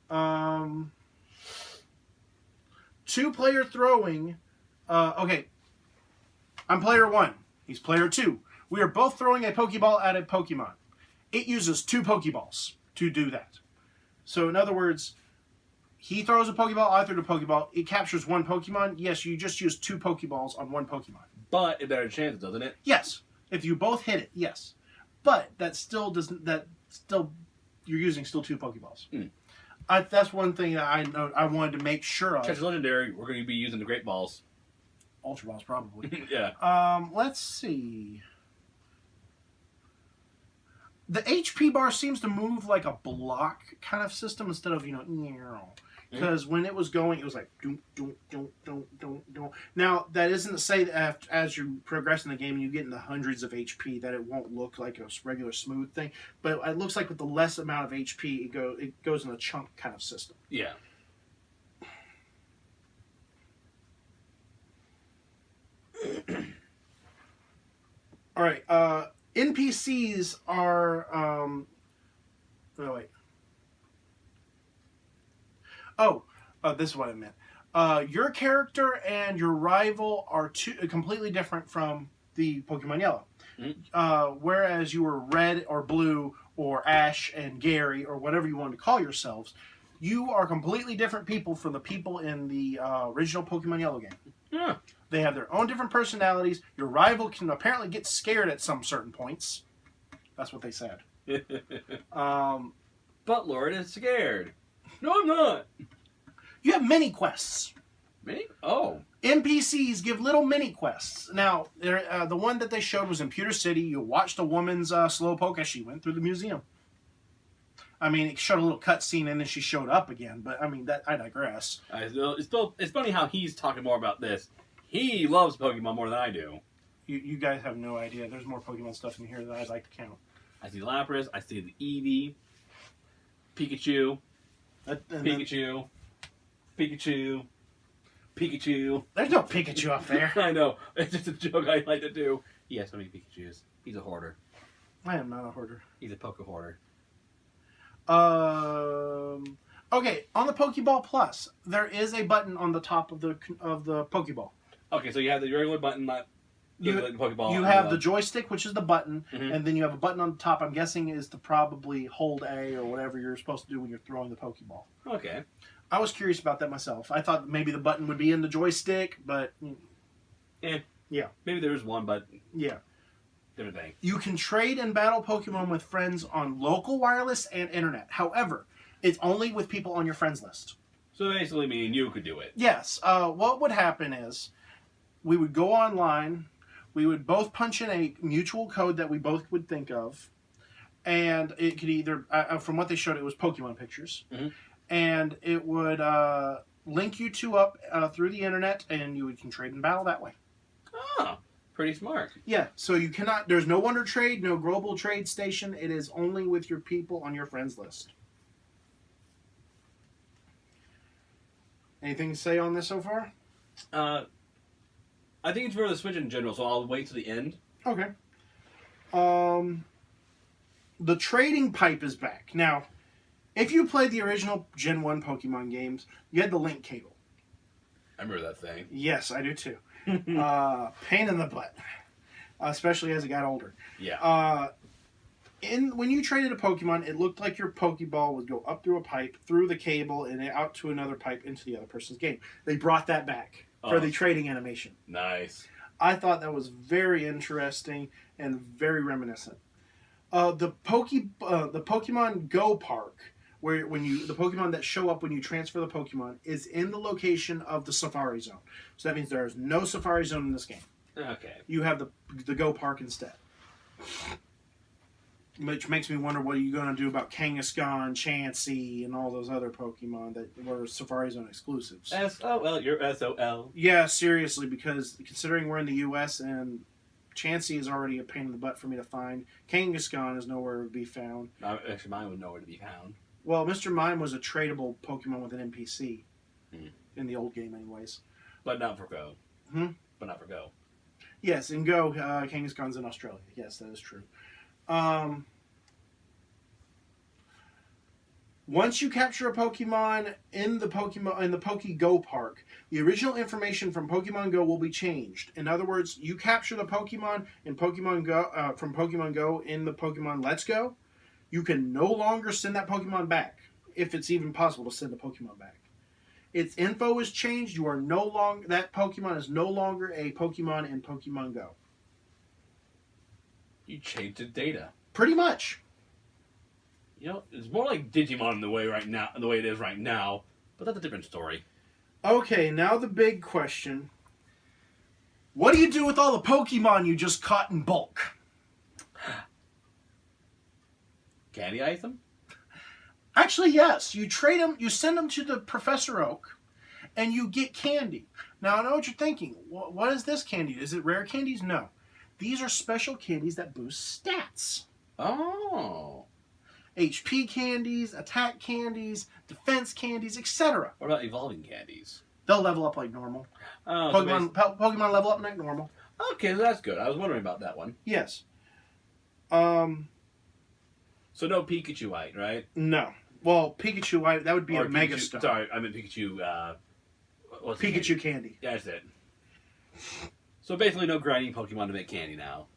S1: 2-player throwing. Okay. I'm player 1. He's player 2. We are both throwing a Pokeball at a Pokemon. It uses 2 Pokeballs to do that. So, in other words, he throws a Pokeball, I throw a Pokeball. It captures 1 Pokemon. Yes, you just use 2 Pokeballs on 1 Pokemon.
S2: But it better chance, doesn't it?
S1: Yes. If you both hit it, yes. But that still doesn't. You're using still 2 Pokeballs. That's one thing that I wanted to make sure of.
S2: Catch Legendary, we're going to be using the Great Balls.
S1: Ultra Balls, probably.
S2: Yeah.
S1: Let's see. The HP bar seems to move like a block kind of system instead of, because when it was going, it was like, don't. Now, that isn't to say that as you progress in the game and you get in the hundreds of HP that it won't look like a regular smooth thing, but it looks like with the less amount of HP, it goes in a chunk kind of system.
S2: Yeah.
S1: All right, NPCs are. This is what I meant. Your character and your rival are completely different from the Pokemon Yellow. Whereas you were Red or Blue or Ash and Gary or whatever you want to call yourselves, you are completely different people from the people in the original Pokemon Yellow game.
S2: Yeah.
S1: They have their own different personalities. Your rival can apparently get scared at some certain points. That's what they said.
S2: But Lauren is scared. No, I'm not.
S1: You have mini quests.
S2: Me? Oh.
S1: NPCs give little mini quests. Now, the one that they showed was in Pewter City. You watched a woman's Slowpoke as she went through the museum. I mean, it showed a little cutscene and then she showed up again. But I mean, that I digress.
S2: It's funny how he's talking more about this. He loves Pokemon more than I do.
S1: You guys have no idea. There's more Pokemon stuff in here than I'd like to count.
S2: I see Lapras. I see the Eevee, Pikachu, Pikachu.
S1: There's no Pikachu up there.
S2: I know. It's just a joke I like to do. He has so many Pikachus. He's a hoarder.
S1: I am not a hoarder.
S2: He's a Poke hoarder.
S1: Okay, on the Pokeball Plus, there is a button on the top of the Pokeball.
S2: Okay, so you have the regular button, not the Pokeball.
S1: You have the joystick, which is the button,
S2: Mhm.
S1: and then you have a button on the top. I'm guessing is to probably hold A or whatever you're supposed to do when you're throwing the Pokeball.
S2: Okay.
S1: I was curious about that myself. I thought maybe the button would be in the joystick, but yeah,
S2: Maybe there is one, but
S1: yeah.
S2: different thing.
S1: You can trade and battle Pokemon with friends on local wireless and internet. However, it's only with people on your friends list.
S2: So basically, me and you could do it.
S1: Yes. What would happen is we would go online. We would both punch in a mutual code that we both would think of. And it could either, from what they showed, it was Pokemon pictures.
S2: Mm-hmm.
S1: And it would link you two up through the internet, and you can trade and battle that way.
S2: Oh, pretty smart.
S1: Yeah, so you cannot, there's no Wonder Trade, no global trade station. It is only with your people on your friends list. Anything to say on this so far?
S2: I think it's for the Switch in general, so I'll wait to the end.
S1: Okay. The trading pipe is back. Now, if you played the original Gen 1 Pokemon games, you had the link cable.
S2: I remember that thing.
S1: Yes, I do too. Pain in the butt. Especially as it got older.
S2: Yeah.
S1: When you traded a Pokemon, it looked like your Pokeball would go up through a pipe, through the cable, and out to another pipe into the other person's game. They brought that back for the trading animation.
S2: Nice.
S1: I thought that was very interesting and very reminiscent. The Pokemon Go Park, where the Pokemon that show up when you transfer the Pokemon, is in the location of the Safari Zone. So that means there is no Safari Zone in this game.
S2: Okay.
S1: You have the Go Park instead. Which makes me wonder what are you going to do about Kangaskhan, Chansey, and all those other Pokemon that were Safari Zone exclusives.
S2: SOL, you're SOL.
S1: Yeah, seriously, because considering we're in the U.S. and Chansey is already a pain in the butt for me to find, Kangaskhan is nowhere to be found.
S2: Actually, mine was nowhere to be found.
S1: Well, Mr. Mime was a tradable Pokemon with an NPC. In the old game, anyways.
S2: But not for Go. But not for Go.
S1: Yes, in Go, Kangaskhan's in Australia. Yes, that is true. Once you capture a Pokemon in the Poke-Go Park, the original information from Pokemon Go will be changed. In other words, you capture the Pokemon in Pokemon Go from Pokemon Go in the Pokemon Let's Go, you can no longer send that Pokemon back, if it's even possible to send a Pokemon back. Its info is changed. That Pokemon is no longer a Pokemon in Pokemon Go.
S2: You changed the data.
S1: Pretty much.
S2: You know, it's more like Digimon the way it is right now, but that's a different story.
S1: Okay, now the big question. What do you do with all the Pokemon you just caught in bulk?
S2: Candy ice them?
S1: Actually, yes. You trade them, you send them to the Professor Oak, and you get candy. Now, I know what you're thinking. What is this candy? Is it rare candies? No. These are special candies that boost stats.
S2: Oh.
S1: HP candies, attack candies, defense candies, etc.
S2: What about evolving candies?
S1: They'll level up like normal.
S2: Oh,
S1: Pokemon level up like normal.
S2: Okay, so that's good. I was wondering about that one.
S1: Yes.
S2: So no Pikachuite, right?
S1: No. Well, Pikachu, that would be
S2: or
S1: a Mega Stone.
S2: Sorry, I meant Pikachu. What's
S1: Pikachu candy.
S2: Yeah, that's it. So basically, no grinding Pokemon to make candy now.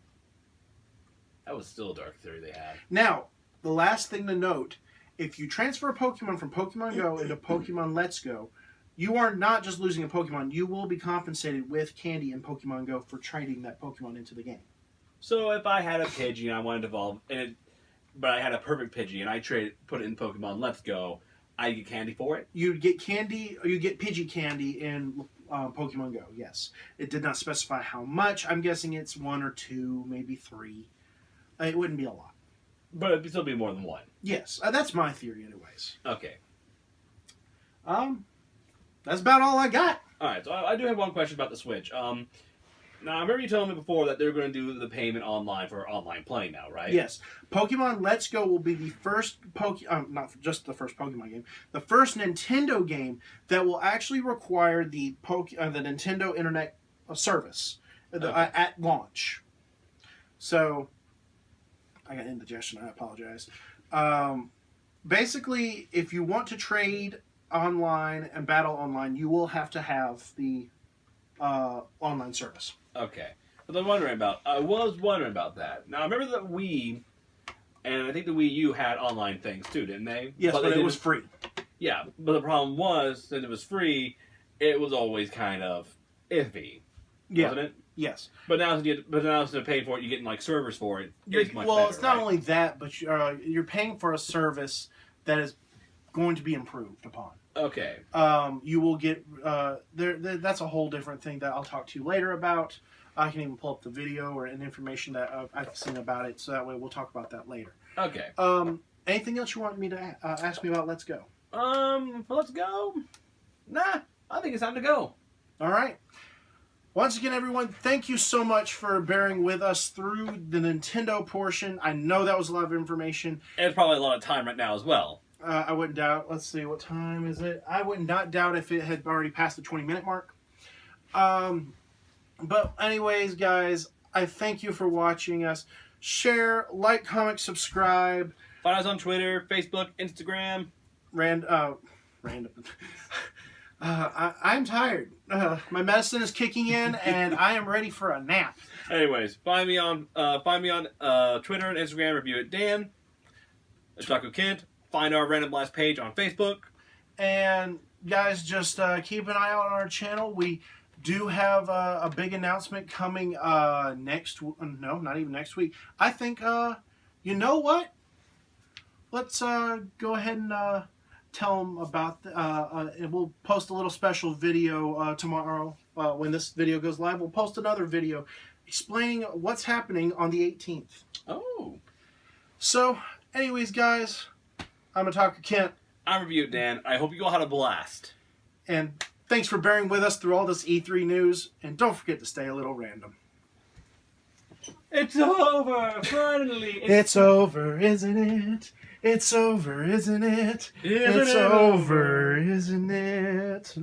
S2: That was still a dark theory they had.
S1: Now, the last thing to note, if you transfer a Pokemon from Pokemon Go into Pokemon Let's Go, you are not just losing a Pokemon, you will be compensated with candy in Pokemon Go for trading that Pokemon into the game.
S2: So if I had a Pidgey and I wanted to evolve, but I had a perfect Pidgey and I put it in Pokemon Let's Go, I get candy for it?
S1: You get candy, or you get Pidgey candy in Pokemon Go, yes. It did not specify how much. I'm guessing it's 1 or 2, maybe 3. It wouldn't be a lot.
S2: But it'd still be more than one.
S1: Yes, that's my theory, anyways.
S2: Okay.
S1: That's about all I got.
S2: All right. So I do have one question about the Switch. Now, I remember you telling me before that they're going to do the payment online for online playing now, right?
S1: Yes. Pokemon Let's Go will be the first not just the first Pokemon game, the first Nintendo game that will actually require the Nintendo Internet service at launch. So, I got indigestion. I apologize. Basically, if you want to trade online and battle online, you will have to have the online service.
S2: Okay. But I was wondering about that. Now, I remember the Wii, and I think the Wii U had online things too, didn't they?
S1: Yes, but it was free.
S2: Yeah, but the problem was, since it was free, it was always kind of iffy, wasn't it?
S1: Yes.
S2: But now since you're paying for it, you're getting like servers for it. It's much
S1: well,
S2: better,
S1: it's not
S2: right?
S1: only that, but you're paying for a service that is going to be improved upon.
S2: Okay.
S1: You will get that's a whole different thing that I'll talk to you later about. I can even pull up the video or an information that I've seen about it, so that way we'll talk about that later.
S2: Okay.
S1: Anything else you want me to ask me about Let's Go?
S2: Let's go. Nah, I think it's time to go.
S1: All right. Once again, everyone, thank you so much for bearing with us through the Nintendo portion. I know that was a lot of information.
S2: And it's probably a lot of time right now as well.
S1: I wouldn't doubt. Let's see, what time is it? I would not doubt if it had already passed the 20-minute mark. But anyways, guys, I thank you for watching us. Share, like, comment, subscribe.
S2: Find us on Twitter, Facebook, Instagram.
S1: Random. I'm tired. My medicine is kicking in, and I am ready for a nap.
S2: Anyways, find me on Twitter and Instagram. Review it, Dan. Shaku Kent. Find our Random Blast page on Facebook.
S1: And guys, just keep an eye out on our channel. We do have a big announcement coming no, not even next week. I think, you know what? Let's go ahead and tell them about, and we'll post a little special video tomorrow. When this video goes live, we'll post another video explaining what's happening on the 18th.
S2: Oh.
S1: So, anyways, guys, I'm Ataka Kent.
S2: I'm Review It, Dan. I hope you all had a blast.
S1: And thanks for bearing with us through all this E3 news. And don't forget to stay a little random.
S2: It's over! Finally!
S1: It's over, isn't it? It's over, isn't it?
S2: Isn't
S1: It's
S2: it
S1: over, isn't it?